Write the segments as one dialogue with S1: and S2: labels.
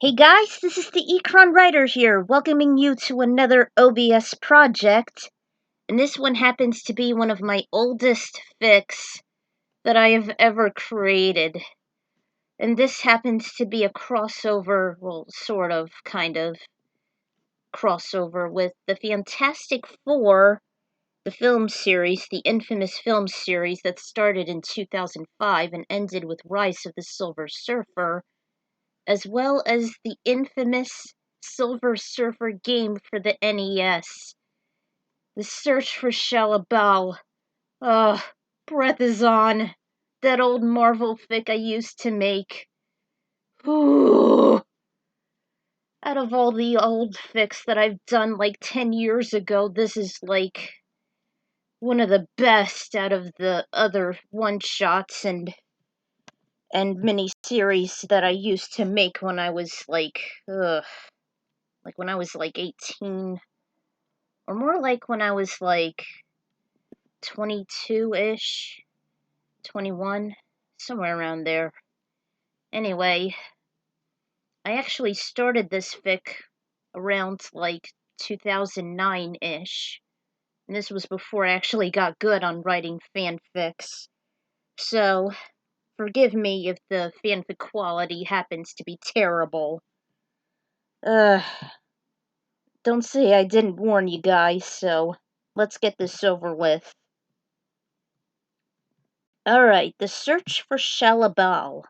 S1: Hey guys, this is the Ecron Writer here, welcoming you to another OBS project. And this one happens to be one of my oldest fics that I have ever created. And this happens to be a crossover, well, sort of, kind of, crossover with the Fantastic Four, the film series, the infamous film series that started in 2005 and ended with Rise of the Silver Surfer, as well as the infamous Silver Surfer game for the NES. The search for Shalla-Bal. Ugh, breath is on. That old Marvel fic I used to make. Ooh. Out of all the old fics that I've done like 10 years ago, this is like one of the best out of the other one-shots and mini-series that I used to make when I was like 18, or more like when I was like 22-ish, 21, somewhere around there. Anyway, I actually started this fic around like 2009-ish, and this was before I actually got good on writing fanfics. So, forgive me if the fanfic quality happens to be terrible. Don't say I didn't warn you guys, so let's get this over with. Alright, the search for Shalla-Bal.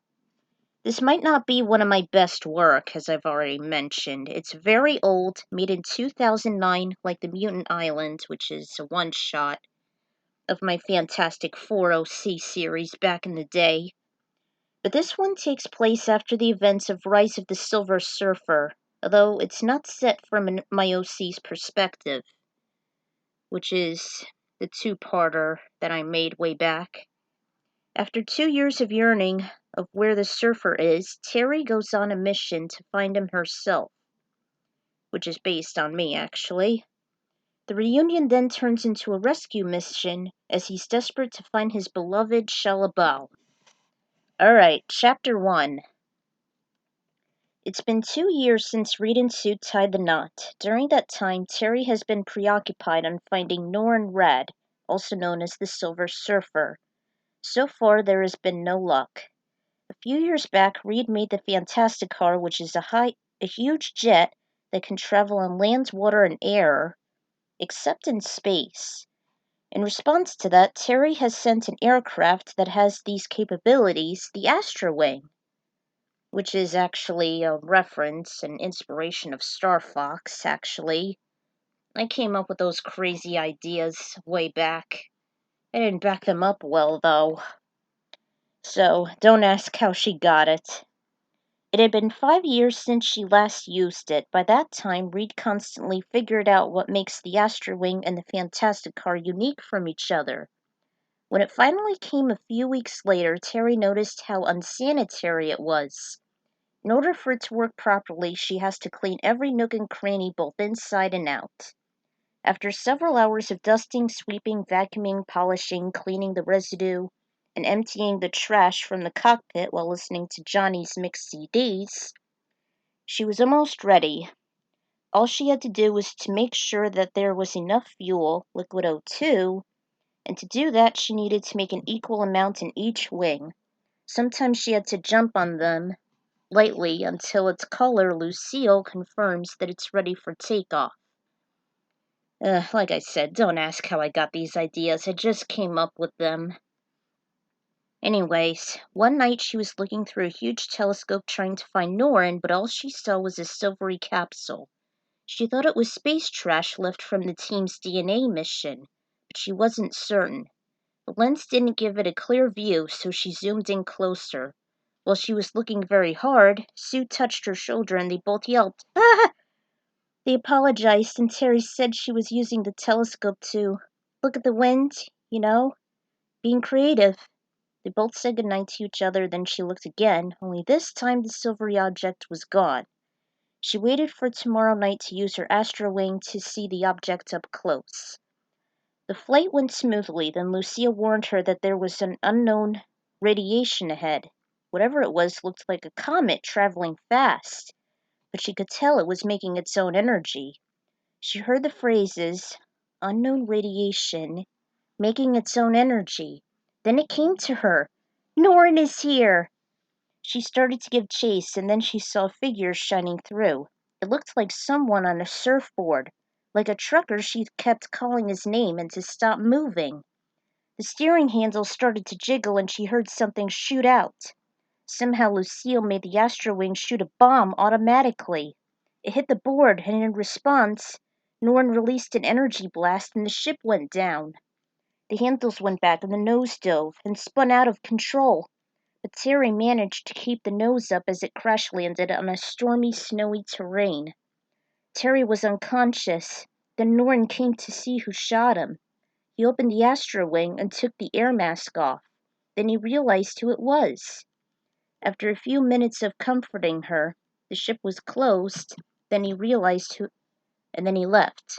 S1: This might not be one of my best work, as I've already mentioned. It's very old, made in 2009, like the Mutant Island, which is a one-shot of my Fantasitc Four OC series back in the day. But this one takes place after the events of Rise of the Silver Surfer, although it's not set from my OC's perspective, which is the two-parter that I made way back. After 2 years of yearning of where the surfer is, Terri goes on a mission to find him herself, which is based on me, actually. The reunion then turns into a rescue mission as he's desperate to find his beloved Shalla-Bal. Alright, Chapter 1. It's been 2 years since Reed and Sue tied the knot. During that time, Terri has been preoccupied on finding Norrin, also known as the Silver Surfer. So far, there has been no luck. A few years back, Reed made the Fantastic Car, which is a huge jet that can travel on land, water, and air, except in space. In response to that, Terri has sent an aircraft that has these capabilities, the Astro Wing, which is actually a reference and inspiration of Star Fox, actually. I came up with those crazy ideas way back. I didn't back them up well, though. So, don't ask how she got it. It had been 5 years since she last used it. By that time, Reed constantly figured out what makes the Astro Wing and the Fantastic Car unique from each other. When it finally came a few weeks later, Terri noticed how unsanitary it was. In order for it to work properly, she has to clean every nook and cranny both inside and out. After several hours of dusting, sweeping, vacuuming, polishing, cleaning the residue, and emptying the trash from the cockpit while listening to Johnny's mixed CDs, she was almost ready. All she had to do was to make sure that there was enough fuel, liquid O2, and to do that she needed to make an equal amount in each wing. Sometimes she had to jump on them lightly until its caller, Lucille, confirms that it's ready for takeoff. Like I said, don't ask how I got these ideas, I just came up with them. Anyways, one night she was looking through a huge telescope trying to find Norrin, but all she saw was a silvery capsule. She thought it was space trash left from the team's DNA mission, but she wasn't certain. The lens didn't give it a clear view, so she zoomed in closer. While she was looking very hard, Sue touched her shoulder and they both yelped, "Ah!" They apologized, and Terri said she was using the telescope to look at the wind, being creative. They both said goodnight to each other, then she looked again, only this time the silvery object was gone. She waited for tomorrow night to use her Astro Wing to see the object up close. The flight went smoothly, then Lucia warned her that there was an unknown radiation ahead. Whatever it was looked like a comet traveling fast. but she could tell it was making its own energy. She heard the phrases, unknown radiation, making its own energy. Then it came to her. Norrin is here! She started to give chase, and then she saw figures shining through. It looked like someone on a surfboard. Like a trucker, she kept calling his name and to stop moving. The steering handle started to jiggle and she heard something shoot out. Somehow Lucille made the Astrowing shoot a bomb automatically. It hit the board, and in response, Norrin released an energy blast and the ship went down. The handles went back and the nose dove and spun out of control. But Terri managed to keep the nose up as it crash landed on a stormy, snowy terrain. Terri was unconscious. Then Norrin came to see who shot him. He opened the Astrowing and took the air mask off. Then he realized who it was. After a few minutes of comforting her, the ship was closed. Then he realized who, and then he left.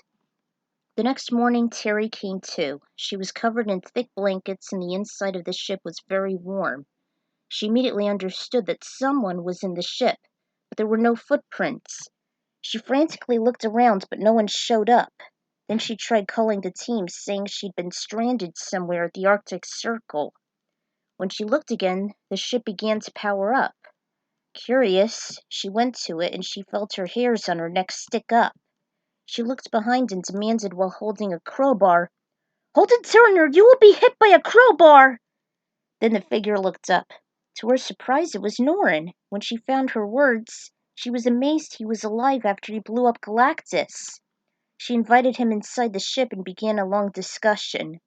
S1: The next morning, Terri came to. She was covered in thick blankets, and the inside of the ship was very warm. She immediately understood that someone was in the ship, but there were no footprints. She frantically looked around, but no one showed up. Then she tried calling the team, saying she'd been stranded somewhere at the Arctic Circle. When she looked again, the ship began to power up. Curious, she went to it and she felt her hairs on her neck stick up. She looked behind and demanded while holding a crowbar, "Hold it, Turner! You will be hit by a crowbar!" Then the figure looked up. To her surprise, it was Norrin. When she found her words, she was amazed he was alive after he blew up Galactus. She invited him inside the ship and began a long discussion.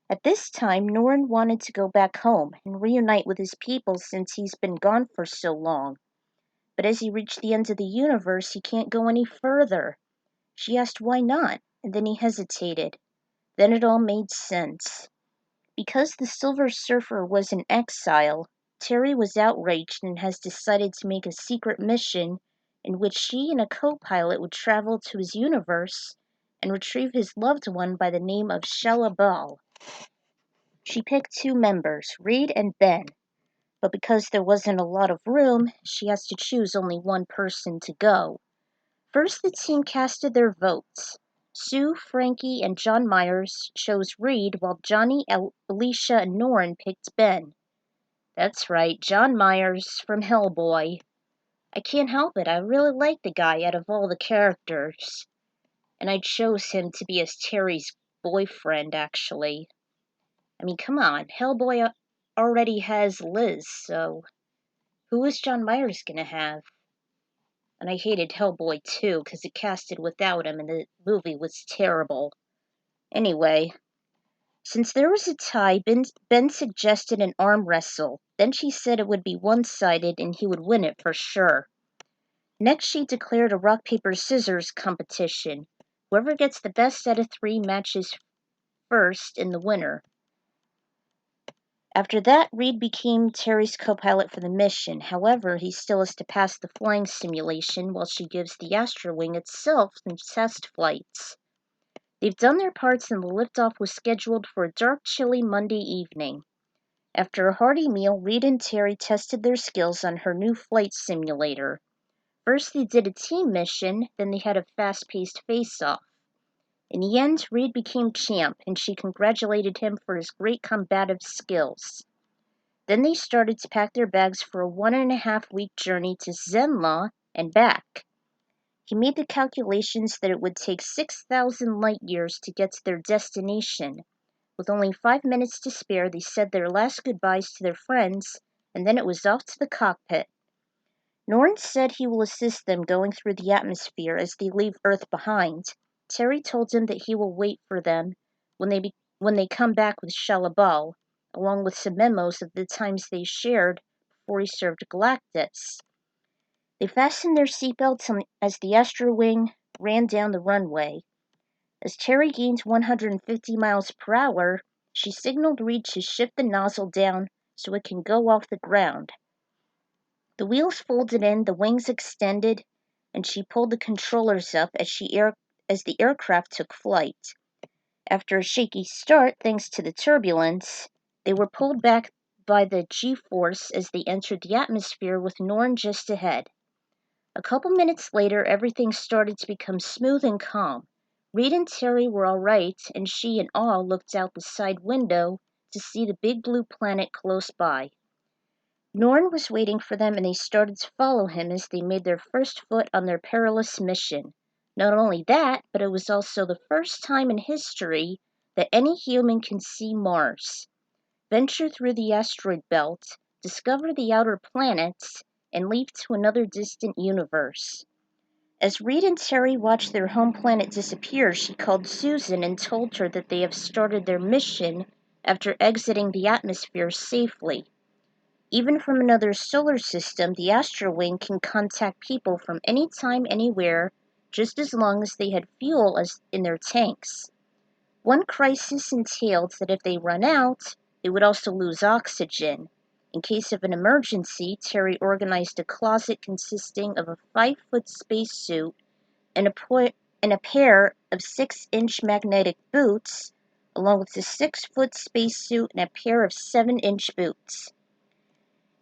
S1: At this time, Norrin wanted to go back home and reunite with his people since he's been gone for so long. But as he reached the end of the universe, he can't go any further. She asked why not, and then he hesitated. Then it all made sense. Because the Silver Surfer was in exile, Terri was outraged and has decided to make a secret mission in which she and a co-pilot would travel to his universe and retrieve his loved one by the name of Shalla-Bal. She picked 2 members, Reed and Ben, but because there wasn't a lot of room, she has to choose only one person to go. First, the team casted their votes. Sue, Frankie, and John Myers chose Reed, while Johnny, Alicia, and Norrin picked Ben. That's right, John Myers from Hellboy. I can't help it, I really like the guy out of all the characters. And I chose him to be as Terri's boyfriend, actually. I mean, come on, Hellboy already has Liz, so who is John Myers gonna have? And I hated Hellboy too, because it casted without him and the movie was terrible. Anyway, since there was a tie, Ben suggested an arm wrestle. Then she said it would be one-sided and he would win it for sure. Next, she declared a rock, paper, scissors competition. Whoever gets the best out of 3 matches first in the winner. After that, Reed became Terri's co-pilot for the mission. However, he still has to pass the flying simulation while she gives the Astrowing itself some test flights. They've done their parts and the liftoff was scheduled for a dark, chilly Monday evening. After a hearty meal, Reed and Terri tested their skills on her new flight simulator. First they did a team mission, then they had a fast-paced face-off. In the end, Reed became champ, and she congratulated him for his great combative skills. Then they started to pack their bags for a 1.5-week journey to Zenn-la and back. He made the calculations that it would take 6,000 light years to get to their destination. With only 5 minutes to spare, they said their last goodbyes to their friends, and then it was off to the cockpit. Norrin said he will assist them going through the atmosphere as they leave Earth behind. Terri told him that he will wait for them when they come back with Shalla-Bal, along with some memos of the times they shared before he served Galactus. They fastened their seatbelts as the Astrowing ran down the runway. As Terri gained 150 miles per hour, she signaled Reed to shift the nozzle down so it can go off the ground. The wheels folded in, the wings extended, and she pulled the controllers up as the aircraft took flight. After a shaky start, thanks to the turbulence, they were pulled back by the G-force as they entered the atmosphere with Norrin just ahead. A couple minutes later, everything started to become smooth and calm. Reed and Terri were all right, and she in awe looked out the side window to see the big blue planet close by. Norrin was waiting for them, and they started to follow him as they made their first foot on their perilous mission. Not only that, but it was also the first time in history that any human can see Mars, venture through the asteroid belt, discover the outer planets, and leap to another distant universe. As Reed and Terri watched their home planet disappear, she called Susan and told her that they have started their mission after exiting the atmosphere safely. Even from another solar system, the Astrowing can contact people from any time, anywhere, just as long as they had fuel as in their tanks. One crisis entailed that if they run out, they would also lose oxygen. In case of an emergency, Terri organized a closet consisting of a 5-foot spacesuit and a pair of 6-inch magnetic boots, along with a 6-foot spacesuit and a pair of 7-inch boots.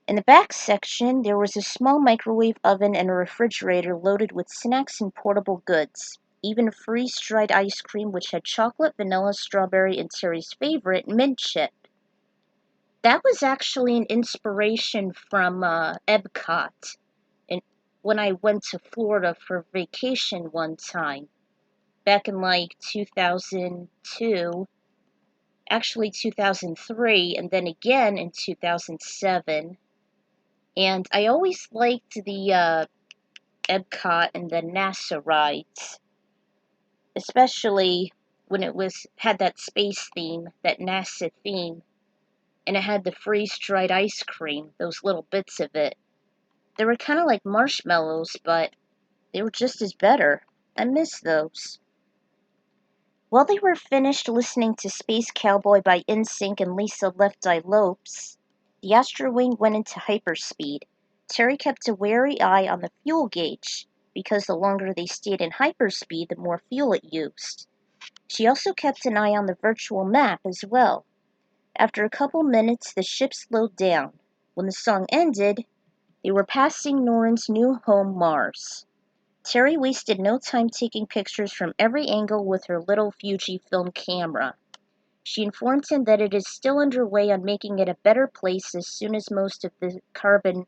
S1: In the back section, there was a small microwave oven and a refrigerator loaded with snacks and portable goods, even freeze-dried ice cream which had chocolate, vanilla, strawberry, and Terry's favorite, mint chip. That was actually an inspiration from Epcot and when I went to Florida for vacation one time, back in like 2002, actually 2003, and then again in 2007. And I always liked the Epcot and the NASA rides, especially when it had that space theme, that NASA theme, and it had the freeze-dried ice cream, those little bits of it. They were kind of like marshmallows, but they were just as better. I miss those. While they were finished listening to Space Cowboy by NSYNC and Lisa Left Eye Lopes, the Astrowing went into hyperspeed. Terri kept a wary eye on the fuel gauge, because the longer they stayed in hyperspeed, the more fuel it used. She also kept an eye on the virtual map as well. After a couple minutes, the ship slowed down. When the song ended, they were passing Norrin's new home, Mars. Terri wasted no time taking pictures from every angle with her little Fujifilm camera. She informed him that it is still underway on making it a better place as soon as most of the carbon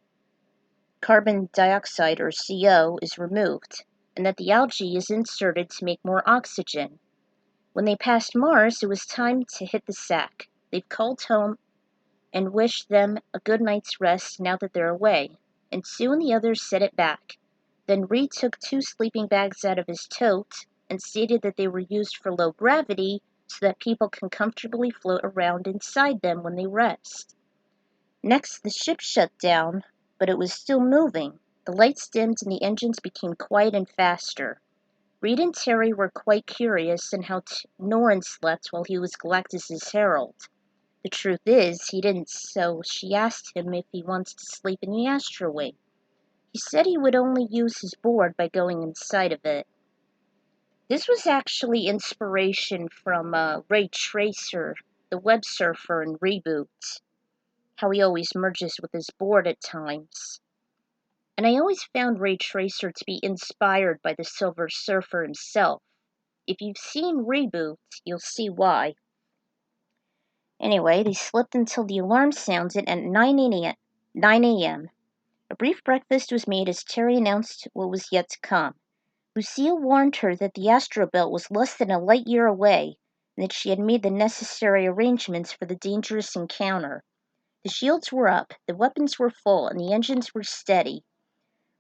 S1: dioxide, or CO, is removed, and that the algae is inserted to make more oxygen. When they passed Mars, it was time to hit the sack. They've called home and wished them a good night's rest now that they're away, and soon the others set it back. Then Reed took 2 sleeping bags out of his tote and stated that they were used for low gravity so that people can comfortably float around inside them when they rest. Next, the ship shut down, but it was still moving. The lights dimmed and the engines became quiet and faster. Reed and Terri were quite curious in how Norrin slept while he was Galactus's herald. The truth is, he didn't, so she asked him if he wants to sleep in the Astrowing. He said he would only use his board by going inside of it. This was actually inspiration from Ray Tracer, the web surfer in Reboot, how he always merges with his board at times. And I always found Ray Tracer to be inspired by the Silver Surfer himself. If you've seen Reboot, you'll see why. Anyway, they slept until the alarm sounded at 9 a.m. A brief breakfast was made as Terri announced what was yet to come. Lucille warned her that the astrobelt was less than a light year away, and that she had made the necessary arrangements for the dangerous encounter. The shields were up, the weapons were full, and the engines were steady.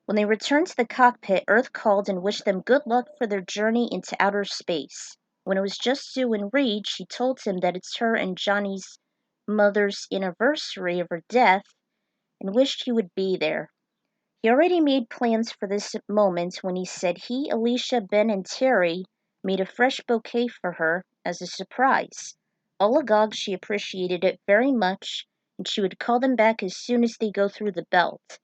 S1: When they returned to the cockpit, Earth called and wished them good luck for their journey into outer space. When it was just Sue and Reed, she told him that it's her and Johnny's mother's anniversary of her death and wished he would be there. He already made plans for this moment when he said he, Alicia, Ben, and Terri made a fresh bouquet for her as a surprise. All agog, she appreciated it very much, and she would call them back as soon as they go through the belt.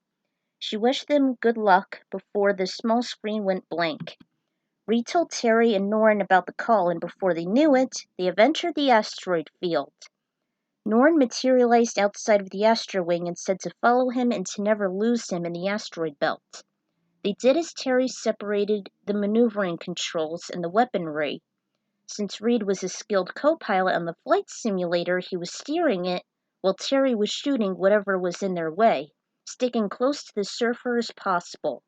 S1: She wished them good luck before the small screen went blank. Reed told Terri and Norrin about the call, and before they knew it, they have entered the asteroid field. Norrin materialized outside of the Astrowing and said to follow him and to never lose him in the asteroid belt. They did as Terri separated the maneuvering controls and the weaponry. Since Reed was a skilled co-pilot on the flight simulator, he was steering it, while Terri was shooting whatever was in their way, sticking close to the surfer as possible.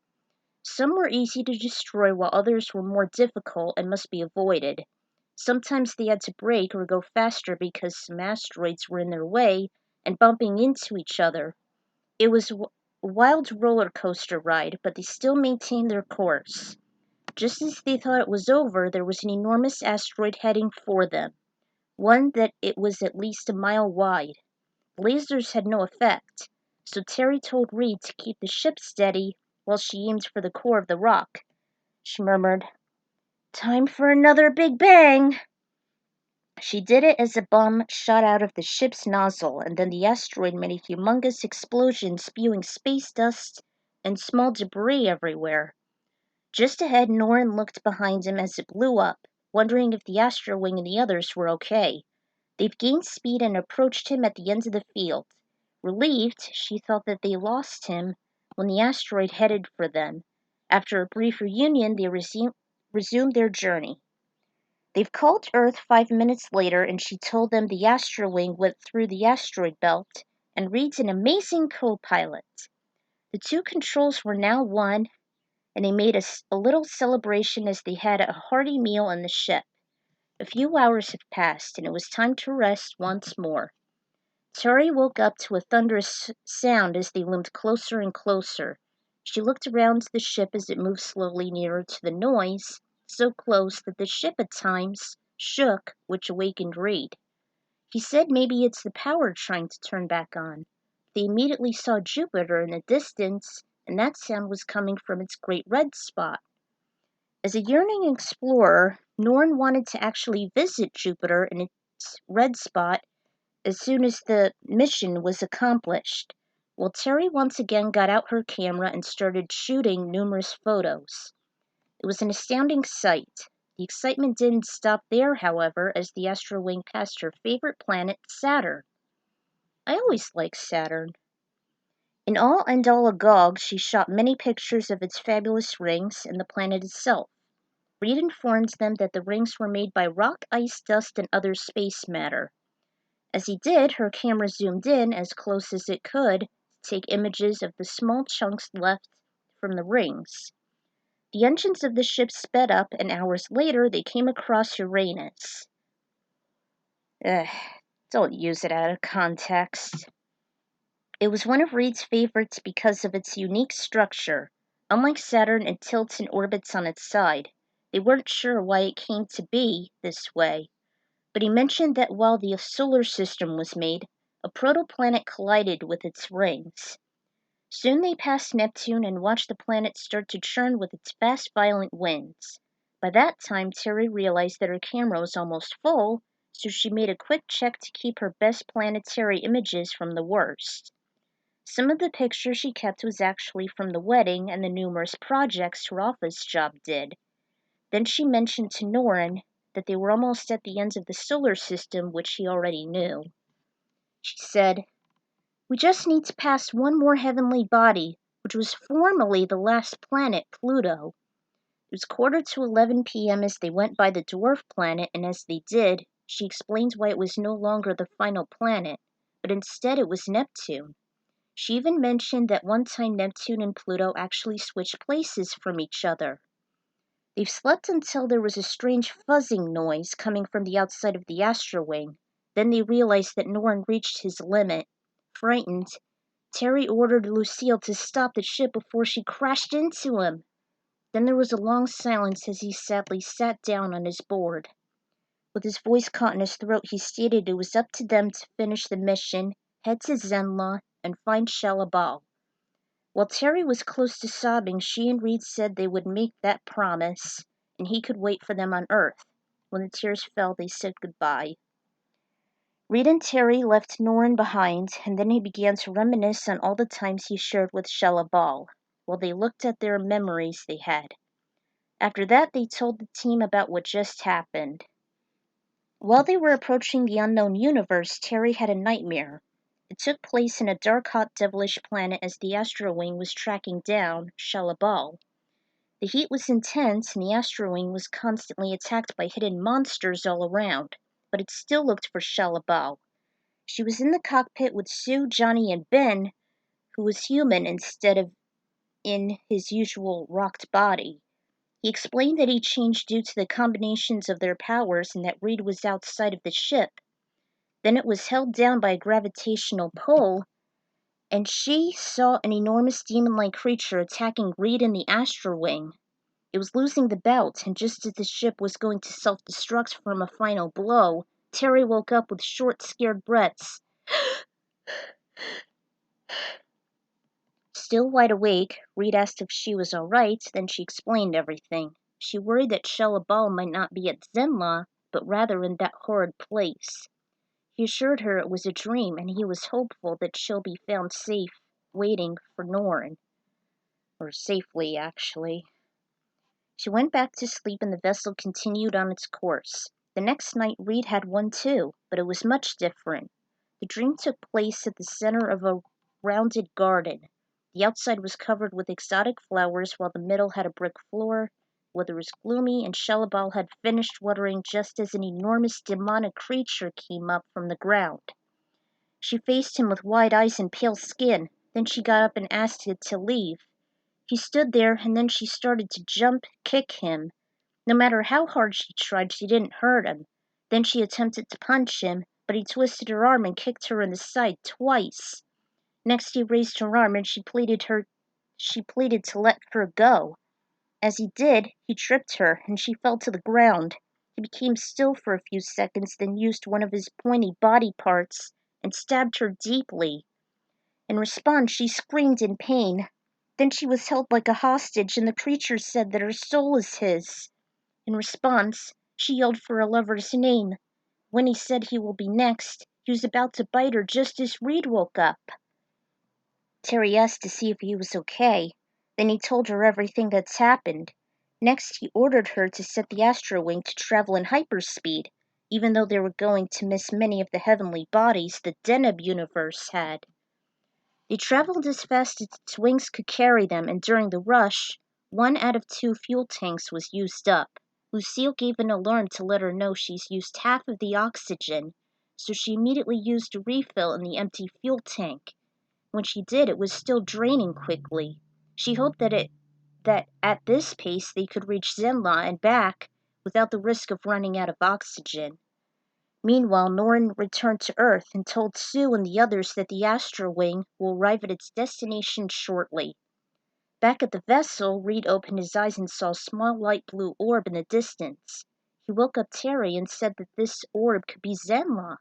S1: Some were easy to destroy while others were more difficult and must be avoided. Sometimes they had to brake or go faster because some asteroids were in their way and bumping into each other. It was a wild roller coaster ride, but they still maintained their course. Just as they thought it was over, there was an enormous asteroid heading for them, one that it was at least a mile wide. Lasers had no effect, so Terri told Reed to keep the ship steady while she aimed for the core of the rock. She murmured, "Time for another Big Bang!" She did it as a bomb shot out of the ship's nozzle, and then the asteroid made a humongous explosion, spewing space dust and small debris everywhere. Just ahead, Norrin looked behind him as it blew up, wondering if the Astro Wing and the others were okay. They've gained speed and approached him at the end of the field. Relieved, she thought that they lost him when the asteroid headed for them. After a brief reunion, they resumed their journey. They've called Earth 5 minutes later, and she told them the Astro Wing went through the asteroid belt, and Reed's an amazing co-pilot. The two controls were now one, and they made a little celebration as they had a hearty meal in the ship. A few hours have passed, and it was time to rest once more. Terri woke up to a thunderous sound as they loomed closer and closer. She looked around the ship as it moved slowly nearer to the noise, so close that the ship at times shook, which awakened Reed. He said maybe it's the power trying to turn back on. They immediately saw Jupiter in the distance, and that sound was coming from its great red spot. As a yearning explorer, Norrin wanted to actually visit Jupiter in its red spot as soon as the mission was accomplished. Well, Terri once again got out her camera and started shooting numerous photos. It was an astounding sight. The excitement didn't stop there, however, as the Astro Wing passed her favorite planet, Saturn. I always liked Saturn. In all and all agog, she shot many pictures of its fabulous rings and the planet itself. Reed informed them that the rings were made by rock, ice, dust, and other space matter. As he did, her camera zoomed in as close as it could to take images of the small chunks left from the rings. The engines of the ship sped up, and hours later they came across Uranus. Don't use it out of context. It was one of Reed's favorites because of its unique structure. Unlike Saturn, it tilts and orbits on its side. They weren't sure why it came to be this way, but he mentioned that while the solar system was made, a protoplanet collided with its rings. Soon they passed Neptune and watched the planet start to churn with its fast, violent winds. By that time, Terri realized that her camera was almost full, so she made a quick check to keep her best planetary images from the worst. Some of the pictures she kept was actually from the wedding and the numerous projects her office job did. Then she mentioned to Norrin that they were almost at the ends of the solar system, which he already knew. She said, "We just need to pass one more heavenly body, which was formerly the last planet, Pluto." It was 11:15 p.m. as they went by the dwarf planet, and as they did, she explained why it was no longer the final planet, but instead it was Neptune. She even mentioned that one time Neptune and Pluto actually switched places from each other. They've slept until there was a strange fuzzing noise coming from the outside of the Astro Wing. Then they realized that Norrin reached his limit. Frightened, Terri ordered Lucille to stop the ship before she crashed into him. Then there was a long silence as he sadly sat down on his board. With his voice caught in his throat, he stated it was up to them to finish the mission, head to Zenn-la, and find Shalla-Bal. While Terri was close to sobbing, she and Reed said they would make that promise, and he could wait for them on Earth. When the tears fell, they said goodbye. Reed and Terri left Norrin behind, and then he began to reminisce on all the times he shared with Shalla-Bal, while they looked at their memories they had. After that, they told the team about what just happened. While they were approaching the unknown universe, Terri had a nightmare. It took place in a dark, hot, devilish planet as the Astro Wing was tracking down Shalla-Bal. The heat was intense, and the Astrowing was constantly attacked by hidden monsters all around, but it still looked for Shalla-Bal. She was in the cockpit with Sue, Johnny, and Ben, who was human instead of in his usual rocked body. He explained that he changed due to the combinations of their powers and that Reed was outside of the ship. Then it was held down by a gravitational pull, and she saw an enormous demon-like creature attacking Reed in the Astrowing. It was losing the belt, and just as the ship was going to self-destruct from a final blow, Terri woke up with short, scared breaths. Still wide awake, Reed asked if she was all right, then she explained everything. She worried that Shalla-Bal might not be at Zenn-la, but rather in that horrid place. He assured her it was a dream, and he was hopeful that she'll be found safe, waiting for Norrin. Or safely, actually. She went back to sleep and the vessel continued on its course. The next night Reed had one too, but it was much different. The dream took place at the center of a rounded garden. The outside was covered with exotic flowers while the middle had a brick floor. The weather was gloomy and Shalla-Bal had finished watering just as an enormous demonic creature came up from the ground. She faced him with wide eyes and pale skin. Then she got up and asked it to leave. He stood there, and then she started to jump, kick him. No matter how hard she tried, she didn't hurt him. Then she attempted to punch him, but he twisted her arm and kicked her in the side twice. Next he raised her arm and she pleaded to let her go. As he did, he tripped her, and she fell to the ground. He became still for a few seconds, then used one of his pointy body parts and stabbed her deeply. In response, she screamed in pain. Then she was held like a hostage, and the creature said that her soul is his. In response, she yelled for her lover's name. When he said he will be next, he was about to bite her just as Reed woke up. Terri asked to see if he was okay. Then he told her everything that's happened. Next, he ordered her to set the Astrowing to travel in hyperspeed, even though they were going to miss many of the heavenly bodies the Deneb universe had. They traveled as fast as its wings could carry them, and during the rush, 1 out of 2 fuel tanks was used up. Lucille gave an alarm to let her know she's used half of the oxygen, so she immediately used a refill in the empty fuel tank. When she did, it was still draining quickly. She hoped that at this pace they could reach Zenn-la and back without the risk of running out of oxygen. Meanwhile, Norrin returned to Earth and told Sue and the others that the Astrowing will arrive at its destination shortly. Back at the vessel, Reed opened his eyes and saw a small light blue orb in the distance. He woke up Terri and said that this orb could be Zenn-la.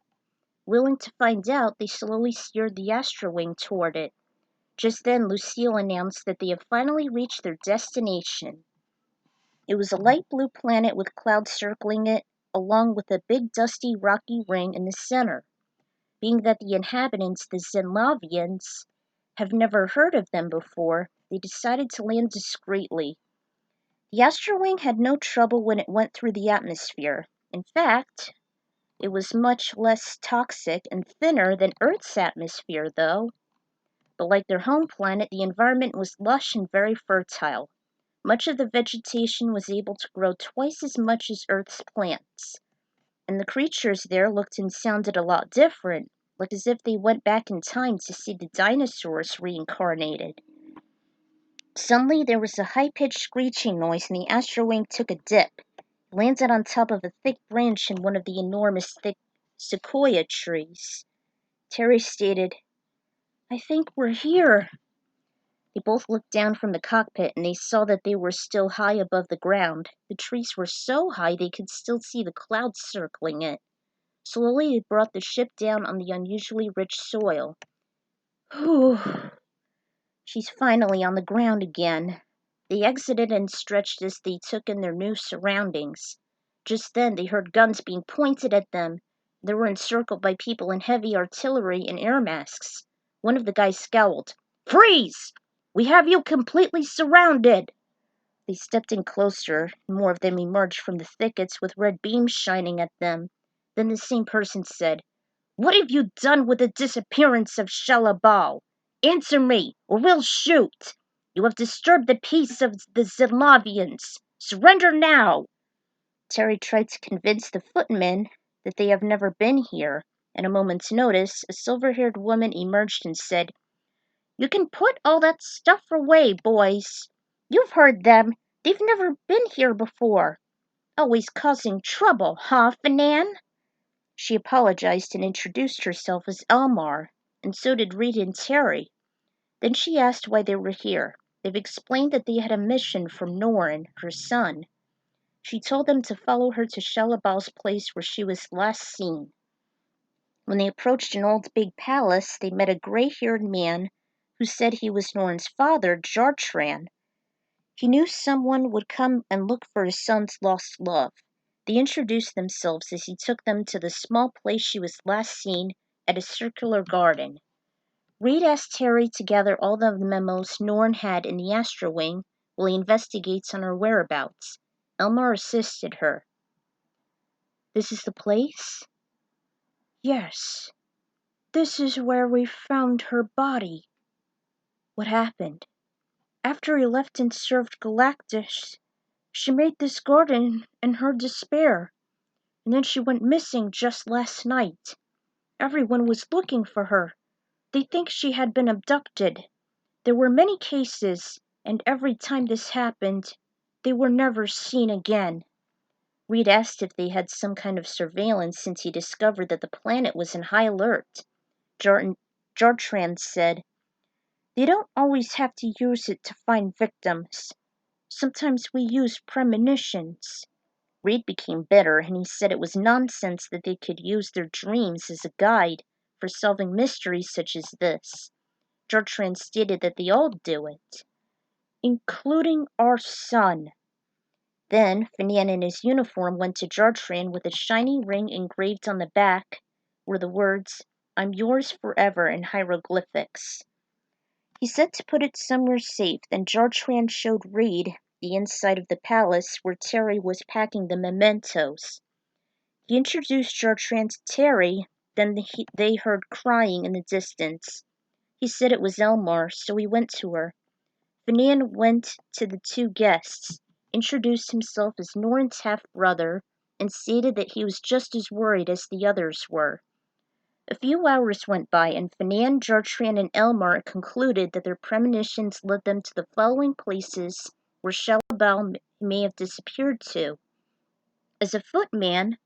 S1: Willing to find out, they slowly steered the Astrowing toward it. Just then, Lucille announced that they had finally reached their destination. It was a light blue planet with clouds circling it, along with a big dusty rocky ring in the center. Being that the inhabitants, the Zenn-lavians, have never heard of them before, they decided to land discreetly. The Astrowing had no trouble when it went through the atmosphere. In fact, it was much less toxic and thinner than Earth's atmosphere, though. But like their home planet, the environment was lush and very fertile. Much of the vegetation was able to grow twice as much as Earth's plants. And the creatures there looked and sounded a lot different, like as if they went back in time to see the dinosaurs reincarnated. Suddenly there was a high-pitched screeching noise and the Astrowing took a dip. It landed on top of a thick branch in one of the enormous thick sequoia trees. Terri stated, "I think we're here." They both looked down from the cockpit and they saw that they were still high above the ground. The trees were so high they could still see the clouds circling it. Slowly they brought the ship down on the unusually rich soil. Whew. She's finally on the ground again. They exited and stretched as they took in their new surroundings. Just then they heard guns being pointed at them. They were encircled by people in heavy artillery and air masks. One of the guys scowled. "Freeze! We have you completely surrounded!" They stepped in closer, and more of them emerged from the thickets with red beams shining at them. Then the same person said, "What have you done with the disappearance of Shalla-Bal? Answer me, or we'll shoot! You have disturbed the peace of the Zenn-lavians. Surrender now! Terri tried to convince the footmen that they have never been here. At a moment's notice, a silver-haired woman emerged and said, You can put all that stuff away, boys. You've heard them. They've never been here before. Always causing trouble, huh, Fanan? She apologized and introduced herself as Elmar, and so did Reed and Terri. Then she asked why they were here. They've explained that they had a mission from Norrin, her son. She told them to follow her to Shalla-Bal's place where she was last seen. When they approached an old big palace, they met a gray-haired man who said he was Norrin's father, Jartran. He knew someone would come and look for his son's lost love. They introduced themselves as he took them to the small place she was last seen at a circular garden. Reed asked Terri to gather all the memos Norrin had in the Astro Wing while he investigates on her whereabouts. Elmar assisted her. This is the place? Yes. This is where we found her body. What happened? After he left and served Galactus, she made this garden in her despair, and then she went missing just last night. Everyone was looking for her. They think she had been abducted. There were many cases, and every time this happened, they were never seen again. Reed asked if they had some kind of surveillance since he discovered that the planet was in high alert. Jartran said, They don't always have to use it to find victims. Sometimes we use premonitions. Reed became bitter, and he said it was nonsense that they could use their dreams as a guide for solving mysteries such as this. Jartran stated that they all do it, including our son. Then Fanan in his uniform went to Jartran with a shiny ring engraved on the back were the words, I'm yours forever in hieroglyphics. He said to put it somewhere safe, then Jartran showed Reed the inside of the palace where Terri was packing the mementos. He introduced Jartran to Terri, then they heard crying in the distance. He said it was Elmar, so he went to her. Fanan went to the two guests, introduced himself as Norrin's half-brother, and stated that he was just as worried as the others were. A few hours went by, and Fanan, Jartran, and Elmar concluded that their premonitions led them to the following places where Shalla-Bal may have disappeared to. As a footman,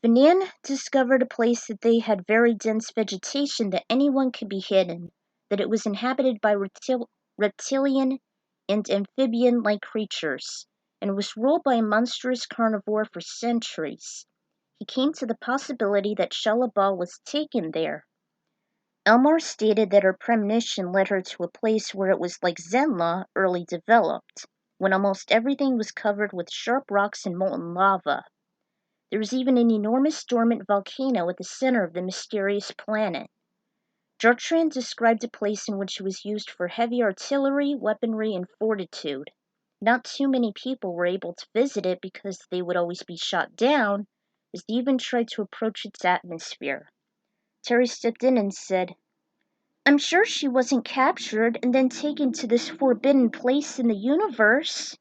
S1: Fanan discovered a place that they had very dense vegetation that anyone could be hidden, that it was inhabited by reptilian and amphibian-like creatures, and was ruled by a monstrous carnivore for centuries. He came to the possibility that Shalla-Bal was taken there. Elmar stated that her premonition led her to a place where it was like Zenn-la early developed, when almost everything was covered with sharp rocks and molten lava. There was even an enormous dormant volcano at the center of the mysterious planet. Jartran described a place in which it was used for heavy artillery, weaponry, and fortitude. Not too many people were able to visit it because they would always be shot down, as they even tried to approach its atmosphere. Terri stepped in and said, I'm sure she wasn't captured and then taken to this forbidden place in the universe.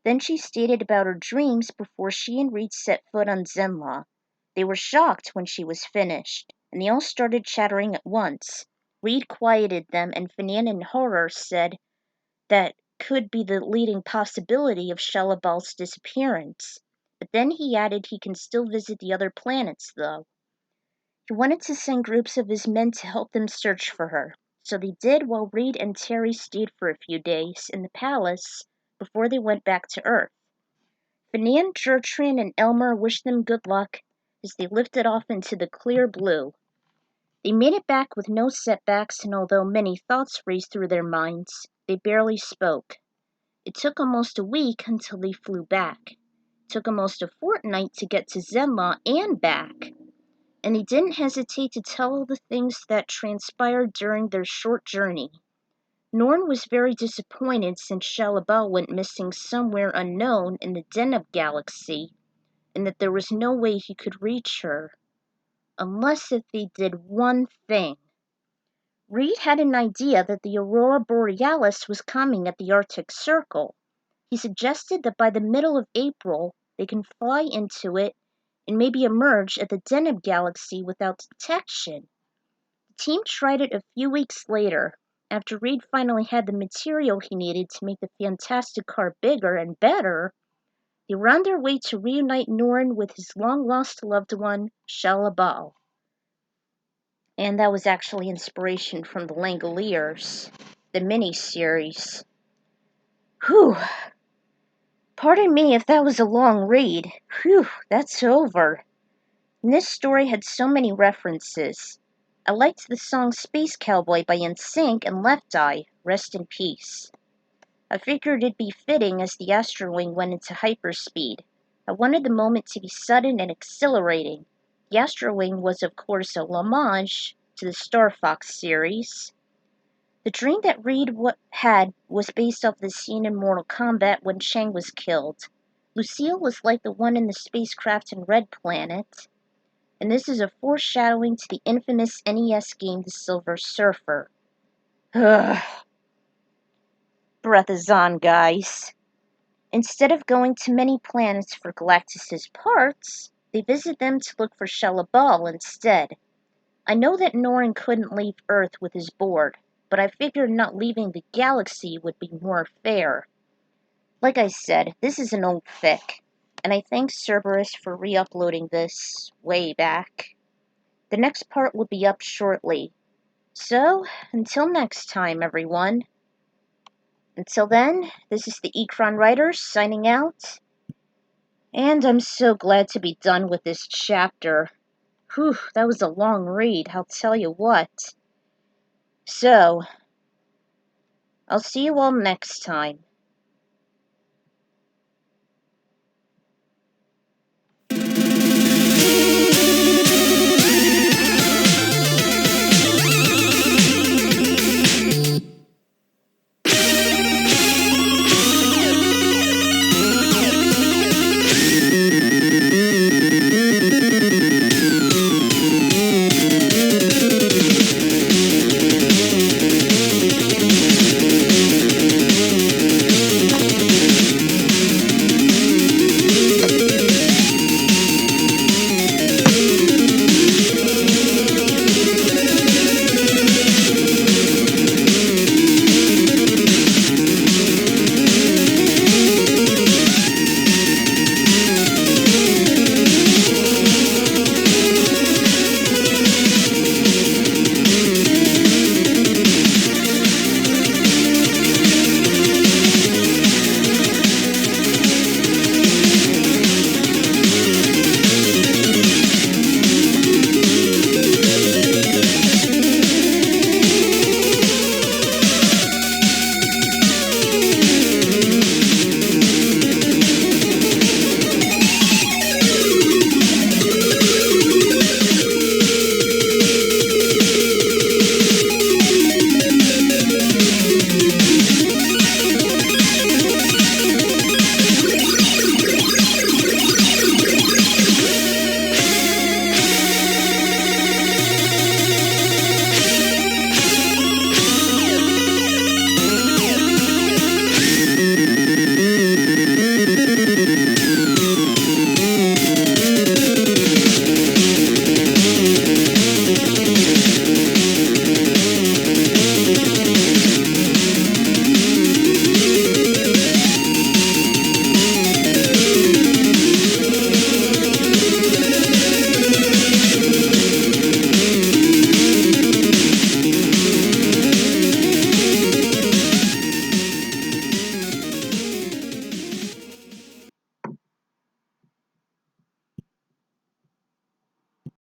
S1: Then she stated about her dreams before she and Reed set foot on Zenn-la. They were shocked when she was finished, and they all started chattering at once. Reed quieted them, and Fanan in horror said that could be the leading possibility of Shalla-Bal's disappearance. But then he added he can still visit the other planets, though. He wanted to send groups of his men to help them search for her, so they did while Reed and Terri stayed for a few days in the palace before they went back to Earth. Fanan, Jartran, and Elmar wished them good luck as they lifted off into the clear blue. They made it back with no setbacks, and although many thoughts raced through their minds, they barely spoke. It took almost a week until they flew back. It took almost a fortnight to get to Zenn-la and back. And they didn't hesitate to tell all the things that transpired during their short journey. Norrin was very disappointed since Shalla-Bal went missing somewhere unknown in the den of Galaxy, and that there was no way he could reach her. Unless if they did one thing. Reed had an idea that the aurora borealis was coming at the Arctic Circle. He suggested that by the middle of April they can fly into it and maybe emerge at the Deneb galaxy without detection. The team tried it a few weeks later, after Reed finally had the material he needed to make the Fantastic car bigger and better. They were on their way to reunite Norrin with his long-lost loved one, Shalla-Bal. And that was actually inspiration from the Langoliers, the mini-series. Whew. Pardon me if that was a long read. Whew, that's over. And this story had so many references. I liked the song Space Cowboy by NSYNC and Left Eye, rest in peace. I figured it'd be fitting as the Astrowing went into hyperspeed. I wanted the moment to be sudden and exhilarating. The Astrowing was of course a homage to the Star Fox series. The dream that Reed had was based off the scene in Mortal Kombat when Shang was killed. Lucille was like the one in the spacecraft in Red Planet, and this is a foreshadowing to the infamous NES game The Silver Surfer. Ugh. Breath is on, guys. Instead of going to many planets for Galactus's parts, they visit them to look for Shalla-Bal instead. I know that Norrin couldn't leave Earth with his board, but I figured not leaving the galaxy would be more fair. Like I said, this is an old fic, and I thank Cerberus for re-uploading this way back. The next part will be up shortly. So, until next time, everyone. Until then, this is the Ekron Writers signing out, and I'm so glad to be done with this chapter. Whew, that was a long read, I'll tell you what. So, I'll see you all next time.